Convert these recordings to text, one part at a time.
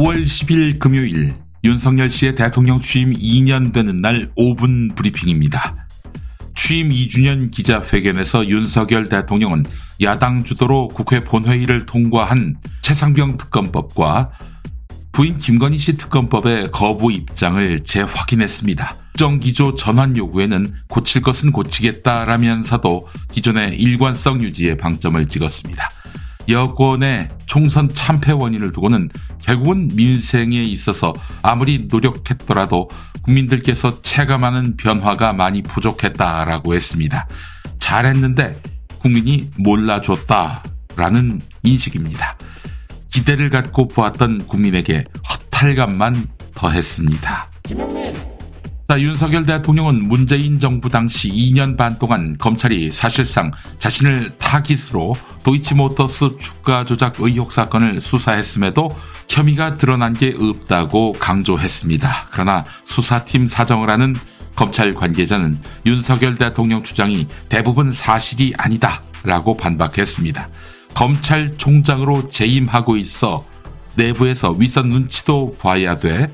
9월 10일 금요일 윤석열 씨의 대통령 취임 2년 되는 날 5분 브리핑입니다. 취임 2주년 기자회견에서 윤석열 대통령은 야당 주도로 국회 본회의를 통과한 최상병 특검법과 부인 김건희 씨 특검법의 거부 입장을 재확인했습니다. 국정기조 전환 요구에는 고칠 것은 고치겠다라면서도 기존의 일관성 유지에 방점을 찍었습니다. 여권의 총선 참패 원인을 두고는 결국은 민생에 있어서 아무리 노력했더라도 국민들께서 체감하는 변화가 많이 부족했다라고 했습니다. 잘했는데 국민이 몰라줬다라는 인식입니다. 기대를 갖고 보았던 국민에게 허탈감만 더했습니다. 윤석열 대통령은 문재인 정부 당시 2년 반 동안 검찰이 사실상 자신을 타깃으로 도이치모터스 주가 조작 의혹 사건을 수사했음에도 혐의가 드러난 게 없다고 강조했습니다. 그러나 수사팀 사정을 하는 검찰 관계자는 윤석열 대통령 주장이 대부분 사실이 아니다라고 반박했습니다. 검찰총장으로 재임하고 있어 내부에서 윗선 눈치도 봐야 돼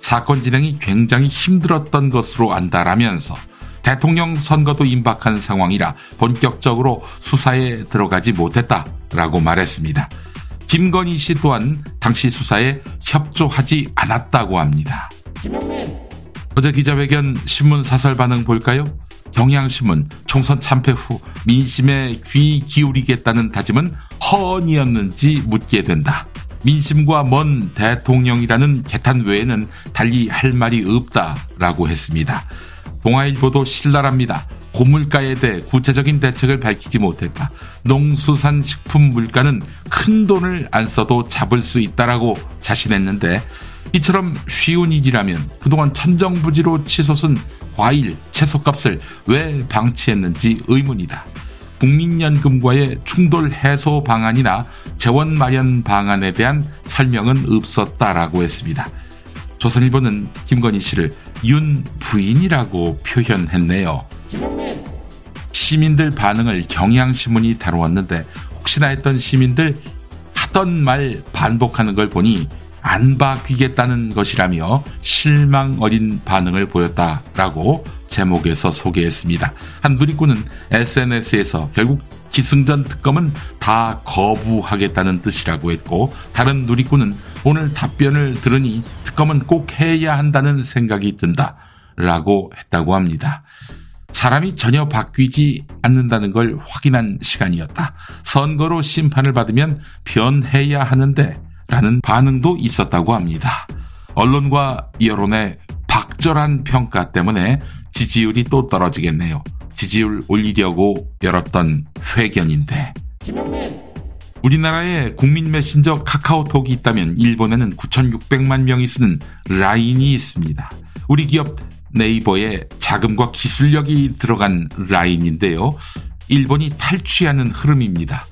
사건 진행이 굉장히 힘들었던 것으로 안다라면서 대통령 선거도 임박한 상황이라 본격적으로 수사에 들어가지 못했다라고 말했습니다. 김건희 씨 또한 당시 수사에 협조하지 않았다고 합니다. 어제 기자회견 신문 사설 반응 볼까요? 경향신문 총선 참패 후 민심에 귀 기울이겠다는 다짐은 허언이었는지 묻게 된다. 민심과 먼 대통령이라는 개탄 외에는 달리 할 말이 없다라고 했습니다. 동아일보도 신랄합니다. 고물가에 대해 구체적인 대책을 밝히지 못했다. 농수산식품 물가는 큰 돈을 안 써도 잡을 수 있다라고 자신했는데 이처럼 쉬운 일이라면 그동안 천정부지로 치솟은 과일, 채소값을 왜 방치했는지 의문이다. 국민연금과의 충돌 해소 방안이나 재원 마련 방안에 대한 설명은 없었다라고 했습니다. 조선일보는 김건희 씨를 윤 부인이라고 표현했네요. 시민들 반응을 경향신문이 다루었는데 혹시나 했던 시민들 하던 말 반복하는 걸 보니 안 바뀌겠다는 것이라며 실망 어린 반응을 보였다라고 제목에서 소개했습니다. 한 누리꾼은 SNS에서 결국 기승전 특검은 다 거부하겠다는 뜻이라고 했고 다른 누리꾼은 오늘 답변을 들으니 특검은 꼭 해야 한다는 생각이 든다라고 했다고 합니다. 사람이 전혀 바뀌지 않는다는 걸 확인한 시간이었다. 선거로 심판을 받으면 변해야 하는데 라는 반응도 있었다고 합니다. 언론과 여론의 박절한 평가 때문에 지지율이 또 떨어지겠네요. 지지율 올리려고 열었던 회견인데 우리나라에 국민 메신저 카카오톡이 있다면 일본에는 9,600만 명이 쓰는 라인이 있습니다. 우리 기업 네이버에 자금과 기술력이 들어간 라인인데요. 일본이 탈취하는 흐름입니다.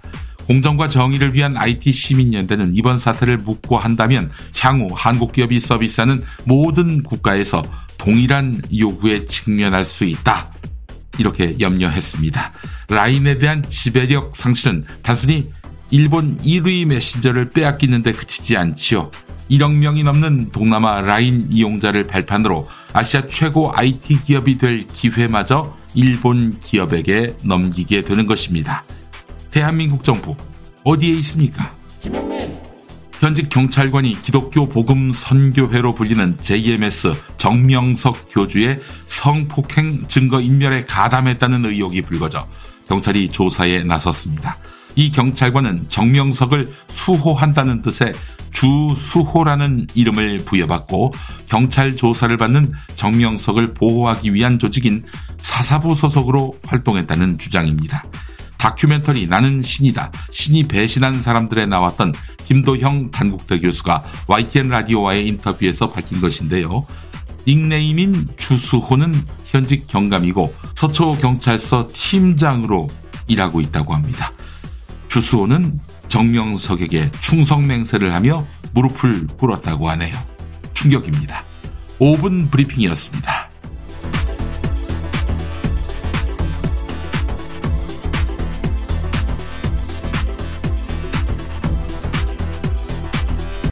공정과 정의를 위한 IT 시민연대는 이번 사태를 묵과한다면 향후 한국 기업이 서비스하는 모든 국가에서 동일한 요구에 직면할 수 있다. 이렇게 염려했습니다. 라인에 대한 지배력 상실은 단순히 일본 1위 메신저를 빼앗기는 데 그치지 않지요. 1억 명이 넘는 동남아 라인 이용자를 발판으로 아시아 최고 IT 기업이 될 기회마저 일본 기업에게 넘기게 되는 것입니다. 대한민국 정부 어디에 있습니까? 현직 경찰관이 기독교 복음 선교회로 불리는 JMS 정명석 교주의 성폭행 증거 인멸에 가담했다는 의혹이 불거져 경찰이 조사에 나섰습니다. 이 경찰관은 정명석을 수호한다는 뜻의 주수호라는 이름을 부여받고 경찰 조사를 받는 정명석을 보호하기 위한 조직인 사사부 소속으로 활동했다는 주장입니다. 다큐멘터리 나는 신이다. 신이 배신한 사람들에 나왔던 김도형 단국대 교수가 YTN 라디오와의 인터뷰에서 밝힌 것인데요. 닉네임인 주수호는 현직 경감이고 서초경찰서 팀장으로 일하고 있다고 합니다. 주수호는 정명석에게 충성맹세를 하며 무릎을 꿇었다고 하네요. 충격입니다. 5분 브리핑이었습니다.